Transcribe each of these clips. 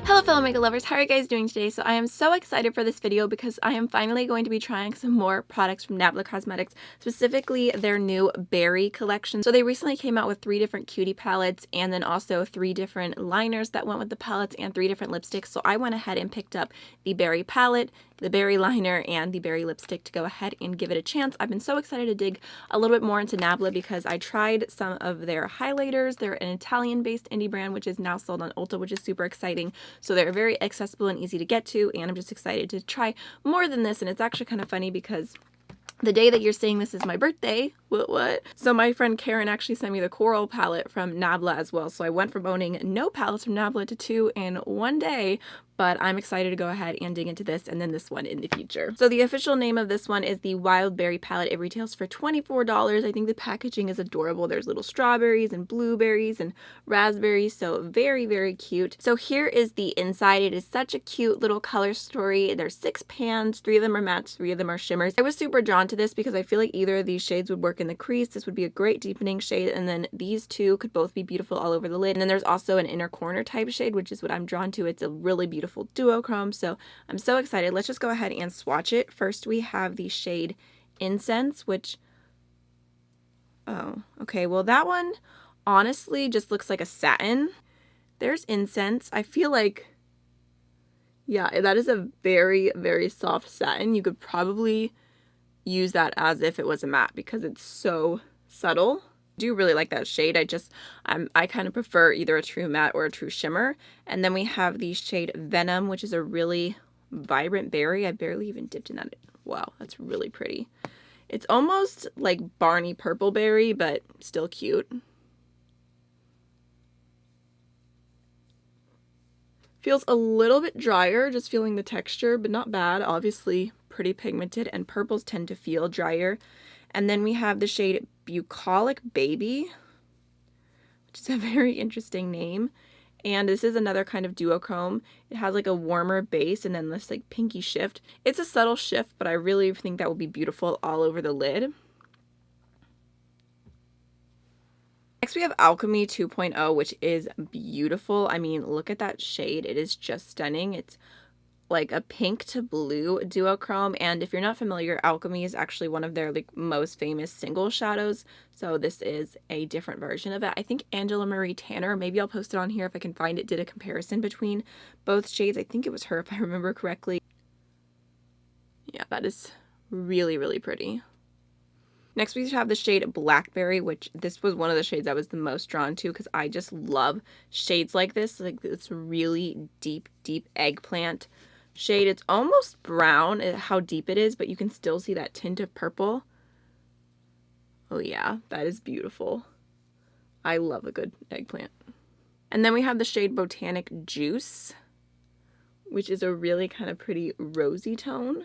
Hello fellow makeup lovers, how are you guys doing today? So I am so excited for this video because I am finally going to be trying some more products from Nabla Cosmetics, specifically their new berry collection. So they recently came out with 3 different cutie palettes and then also 3 different liners that went with the palettes and 3 different lipsticks. So I went ahead and picked up the berry palette, the berry liner, and the berry lipstick to go ahead and give it a chance. I've been so excited to dig a little bit more into Nabla because I tried some of their highlighters. They're an Italian-based indie brand which is now sold on Ulta, which is super exciting. So they're very accessible and easy to get to, and I'm just excited to try more than this. And it's actually kind of funny because the day that you're seeing this is my birthday. What? So my friend Karen actually sent me the Coral palette from Nabla as well. So I went from owning no palettes from Nabla to 2 in one day. But I'm excited to go ahead and dig into this and then this one in the future. So the official name of this one is the Wild Berry palette. It retails for $24. I think the packaging is adorable. There's little strawberries and blueberries and raspberries. So very, very cute. So here is the inside. It is such a cute little color story. There's 6 pans. 3 of them are mattes, 3 of them are shimmers. I was super drawn to this because I feel like either of these shades would work in the crease. This would be a great deepening shade. And then these two could both be beautiful all over the lid. And then there's also an inner corner type shade, which is what I'm drawn to. It's a really beautiful duochrome, so I'm so excited. Let's just go ahead and swatch it. First we have the shade Incense, which, oh, okay, well that one honestly just looks like a satin. There's Incense. I feel like, yeah, that is a very, very soft satin. You could probably use that as if it was a matte because it's so subtle. I do really like that shade. I kind of prefer either a true matte or a true shimmer. And then we have the shade Venom, which is a really vibrant berry. I barely even dipped in that. Wow, that's really pretty. It's almost like Barney Purple Berry, but still cute. Feels a little bit drier, just feeling the texture, but not bad. Obviously pretty pigmented, and purples tend to feel drier. And then we have the shade Bucolic Baby, which is a very interesting name. And this is another kind of duochrome. It has like a warmer base and then this like pinky shift. It's a subtle shift, but I really think that will be beautiful all over the lid. Next we have Alchemy 2.0, which is beautiful. I mean, look at that shade. It is just stunning. It's like a pink to blue duochrome, and if you're not familiar, Alchemy is actually one of their like most famous single shadows, so this is a different version of it. I think Angela Marie Tanner, maybe I'll post it on here if I can find it, did a comparison between both shades. I think it was her if I remember correctly. Yeah, that is really, really pretty. Next we have the shade Blackberry, which this was one of the shades I was the most drawn to because I just love shades like this. Like, it's really deep, deep eggplant shade. It's almost brown how deep it is, but you can still see that tint of purple. Oh yeah, that is beautiful. I love a good eggplant. And then we have the shade Botanic Juice, which is a really kind of pretty rosy tone.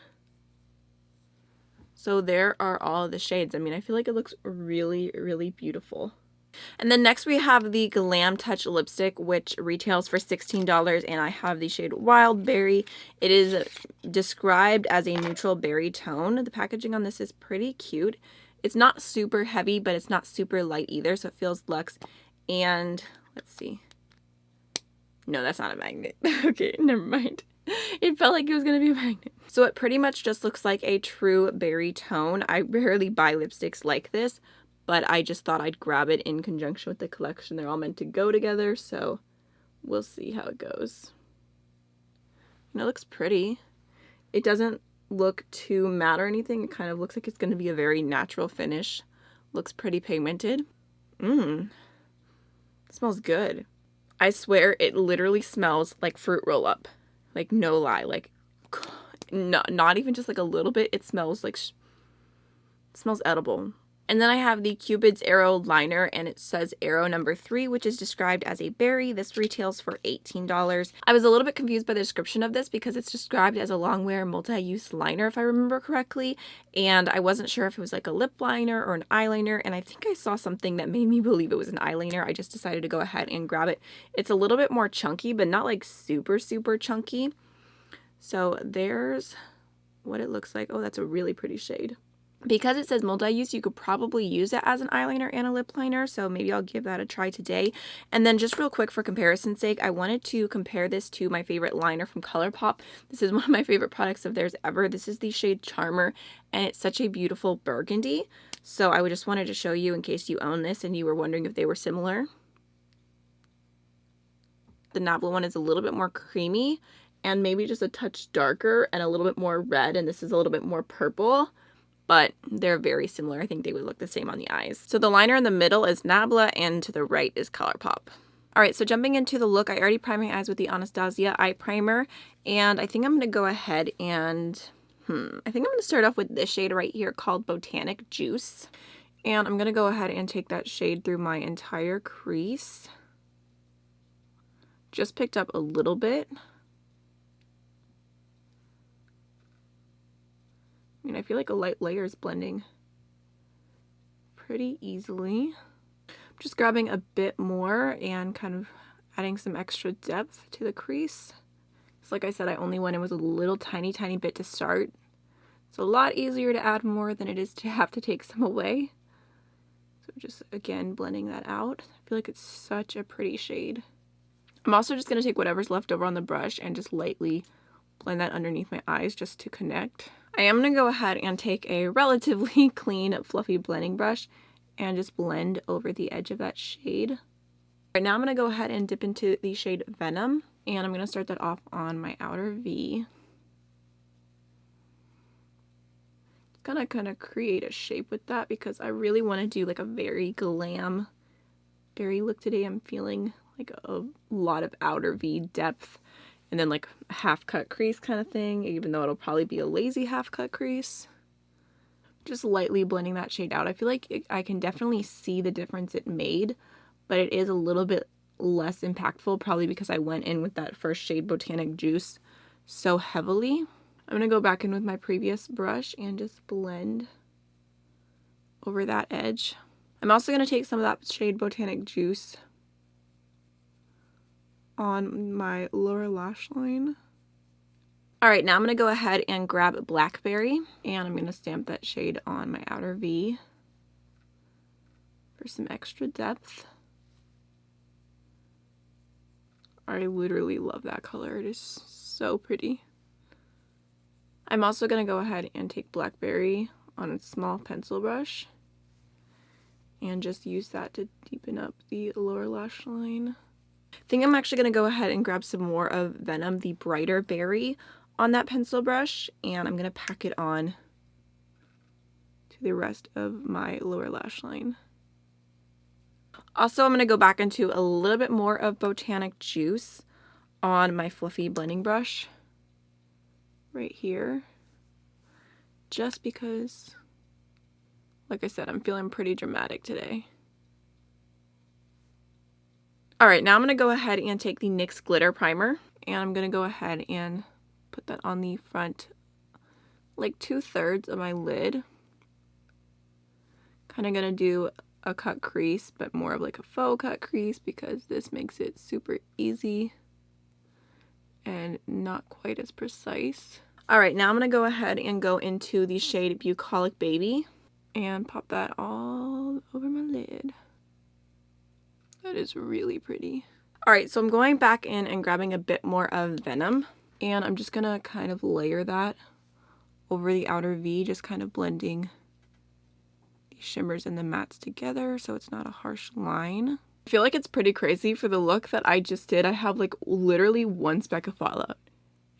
So there are all the shades. I mean, I feel like it looks really, really beautiful. And then next we have the Glam Touch lipstick, which retails for $16, and I have the shade Wild Berry. It is described as a neutral berry tone. The packaging on this is pretty cute. It's not super heavy, but it's not super light either, so it feels luxe. And let's see. No, that's not a magnet. Okay, never mind. It felt like it was going to be a magnet. So it pretty much just looks like a true berry tone. I rarely buy lipsticks like this, but I just thought I'd grab it in conjunction with the collection. They're all meant to go together, so we'll see how it goes. And it looks pretty. It doesn't look too matte or anything. It kind of looks like it's going to be a very natural finish. Looks pretty pigmented. It smells good. I swear it literally smells like fruit roll-up. Like, no lie. Like, not even just like a little bit. It smells like, it smells edible. And then I have the Cupid's Arrow liner, and it says Arrow number 3, which is described as a berry. This retails for $18. I was a little bit confused by the description of this because it's described as a long-wear multi-use liner, if I remember correctly, and I wasn't sure if it was like a lip liner or an eyeliner, and I think I saw something that made me believe it was an eyeliner. I just decided to go ahead and grab it. It's a little bit more chunky, but not like super, super chunky. So there's what it looks like. Oh, that's a really pretty shade. Because it says multi-use, you could probably use it as an eyeliner and a lip liner, so maybe I'll give that a try today. And then just real quick for comparison's sake, I wanted to compare this to my favorite liner from ColourPop. This is one of my favorite products of theirs ever. This is the shade Charmer, and it's such a beautiful burgundy. So I just wanted to show you in case you own this and you were wondering if they were similar. The Nabla one is a little bit more creamy and maybe just a touch darker and a little bit more red, and this is a little bit more purple. But they're very similar. I think they would look the same on the eyes. So the liner in the middle is Nabla and to the right is ColourPop. All right, so jumping into the look, I already primed my eyes with the Anastasia eye primer, and I think I'm gonna go ahead and, I think I'm gonna start off with this shade right here called Botanic Juice. And I'm gonna go ahead and take that shade through my entire crease. Just picked up a little bit. I mean, I feel like a light layer is blending pretty easily. I'm just grabbing a bit more and kind of adding some extra depth to the crease. So like I said, I only went in with a little tiny bit to start. It's a lot easier to add more than it is to have to take some away. So just, again, blending that out. I feel like it's such a pretty shade. I'm also just going to take whatever's left over on the brush and just lightly blend that underneath my eyes just to connect. I am going to go ahead and take a relatively clean, fluffy blending brush and just blend over the edge of that shade. Right now I'm going to go ahead and dip into the shade Venom, and I'm going to start that off on my outer V. Gonna kind of create a shape with that because I really want to do like a very glam berry look today. I'm feeling like a lot of outer V depth and then like a half cut crease kind of thing, even though it'll probably be a lazy half cut crease. Just lightly blending that shade out. I feel like I can definitely see the difference it made, but it is a little bit less impactful, probably because I went in with that first shade Botanic Juice so heavily. I'm going to go back in with my previous brush and just blend over that edge. I'm also going to take some of that shade Botanic Juice on my lower lash line. Alright, now I'm going to go ahead and grab Blackberry, and I'm going to stamp that shade on my outer V for some extra depth. I literally love that color. It is so pretty. I'm also going to go ahead and take Blackberry on a small pencil brush and just use that to deepen up the lower lash line. I think I'm actually going to go ahead and grab some more of Venom, the brighter berry, on that pencil brush, and I'm going to pack it on to the rest of my lower lash line. Also, I'm going to go back into a little bit more of Botanic Juice on my fluffy blending brush right here, just because, like I said, I'm feeling pretty dramatic today. Alright, now I'm going to go ahead and take the NYX Glitter Primer, and I'm going to go ahead and put that on the front, like 2/3 of my lid. Kind of going to do a cut crease, but more of like a faux cut crease because this makes it super easy and not quite as precise. Alright, now I'm going to go ahead and go into the shade Bucolic Baby and pop that all over my lid. That is really pretty. Alright, so I'm going back in and grabbing a bit more of Venom, and I'm just gonna kind of layer that over the outer V, just kind of blending the shimmers and the mattes together so it's not a harsh line. I feel like it's pretty crazy for the look that I just did. I have like literally one speck of fallout,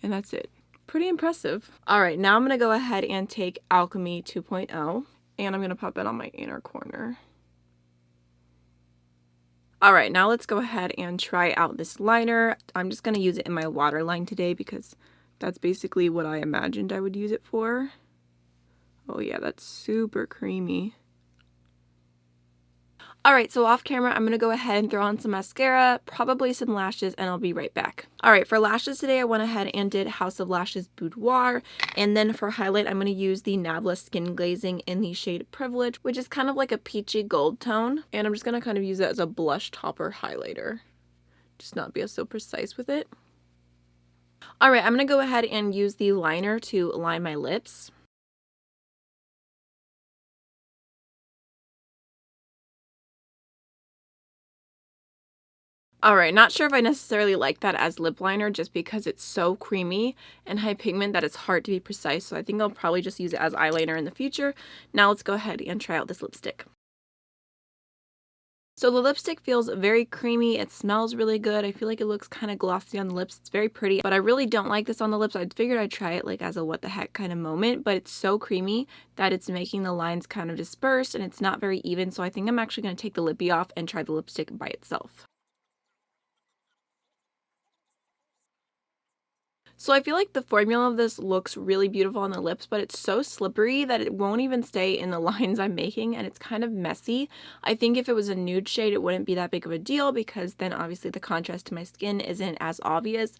and that's it. Pretty impressive. Alright, now I'm gonna go ahead and take Alchemy 2.0, and I'm gonna pop it on my inner corner. Alright, now let's go ahead and try out this liner. I'm just going to use it in my waterline today because that's basically what I imagined I would use it for. Oh yeah, that's super creamy. Alright, so off camera, I'm going to go ahead and throw on some mascara, probably some lashes, and I'll be right back. Alright, for lashes today, I went ahead and did House of Lashes Boudoir, and then for highlight, I'm going to use the Nabla Skin Glazing in the shade Privilege, which is kind of like a peachy gold tone, and I'm just going to kind of use it as a blush topper highlighter. Just not be so precise with it. Alright, I'm going to go ahead and use the liner to line my lips. Alright, not sure if I necessarily like that as lip liner just because it's so creamy and high pigment that it's hard to be precise, so I think I'll probably just use it as eyeliner in the future. Now let's go ahead and try out this lipstick. So the lipstick feels very creamy, it smells really good, I feel like it looks kind of glossy on the lips, it's very pretty, but I really don't like this on the lips. I figured I'd try it like as a what the heck kind of moment, but it's so creamy that it's making the lines kind of disperse and it's not very even, so I think I'm actually going to take the lippy off and try the lipstick by itself. So I feel like the formula of this looks really beautiful on the lips, but it's so slippery that it won't even stay in the lines I'm making, and it's kind of messy. I think if it was a nude shade, it wouldn't be that big of a deal because then obviously the contrast to my skin isn't as obvious.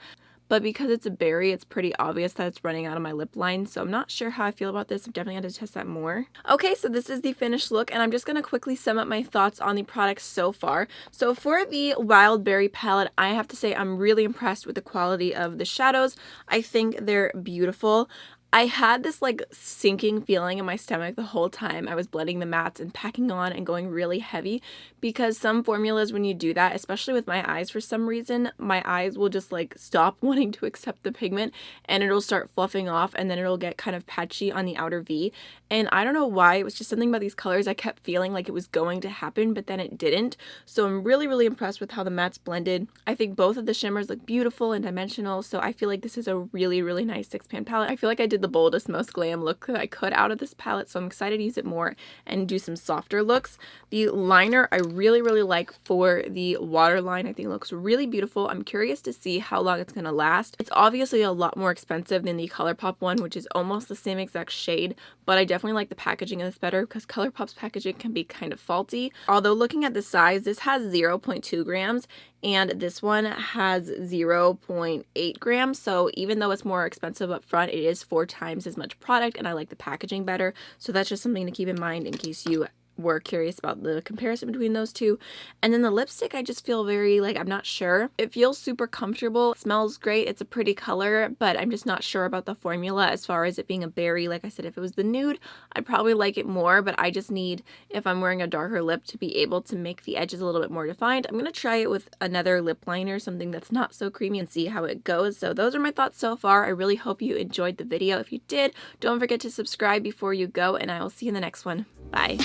But because it's a berry, it's pretty obvious that it's running out of my lip line, so I'm not sure how I feel about this. I'm definitely going to test that more. Okay, so this is the finished look, and I'm just going to quickly sum up my thoughts on the products so far. So for the Wild Berry palette, I have to say I'm really impressed with the quality of the shadows. I think they're beautiful. I had this like sinking feeling in my stomach the whole time I was blending the mattes and packing on and going really heavy, because some formulas, when you do that, especially with my eyes, for some reason my eyes will just like stop wanting to accept the pigment and it'll start fluffing off, and then it'll get kind of patchy on the outer V. And I don't know why, it was just something about these colors I kept feeling like it was going to happen, but then it didn't. So I'm really impressed with how the mattes blended. I think both of the shimmers look beautiful and dimensional, so I feel like this is a really nice 6-pan palette. I feel like I did the boldest, most glam look that I could out of this palette, so I'm excited to use it more and do some softer looks. The liner I really like for the waterline. I think it looks really beautiful. I'm curious to see how long it's going to last. It's obviously a lot more expensive than the ColourPop one, which is almost the same exact shade, but I definitely like the packaging of this better because ColourPop's packaging can be kind of faulty. Although looking at the size, this has 0.2 grams and this one has 0.8 grams, so even though it's more expensive up front, it is 4 times as much product, and I like the packaging better, so that's just something to keep in mind in case you were curious about the comparison between those two. And then the lipstick, I just feel very, like, I'm not sure. It feels super comfortable, it smells great, it's a pretty color, but I'm just not sure about the formula as far as it being a berry. Like I said, if it was the nude, I'd probably like it more, but I just need, if I'm wearing a darker lip, to be able to make the edges a little bit more defined. I'm going to try it with another lip liner, something that's not so creamy, and see how it goes. So those are my thoughts so far. I really hope you enjoyed the video. If you did, don't forget to subscribe before you go, and I will see you in the next one. Bye.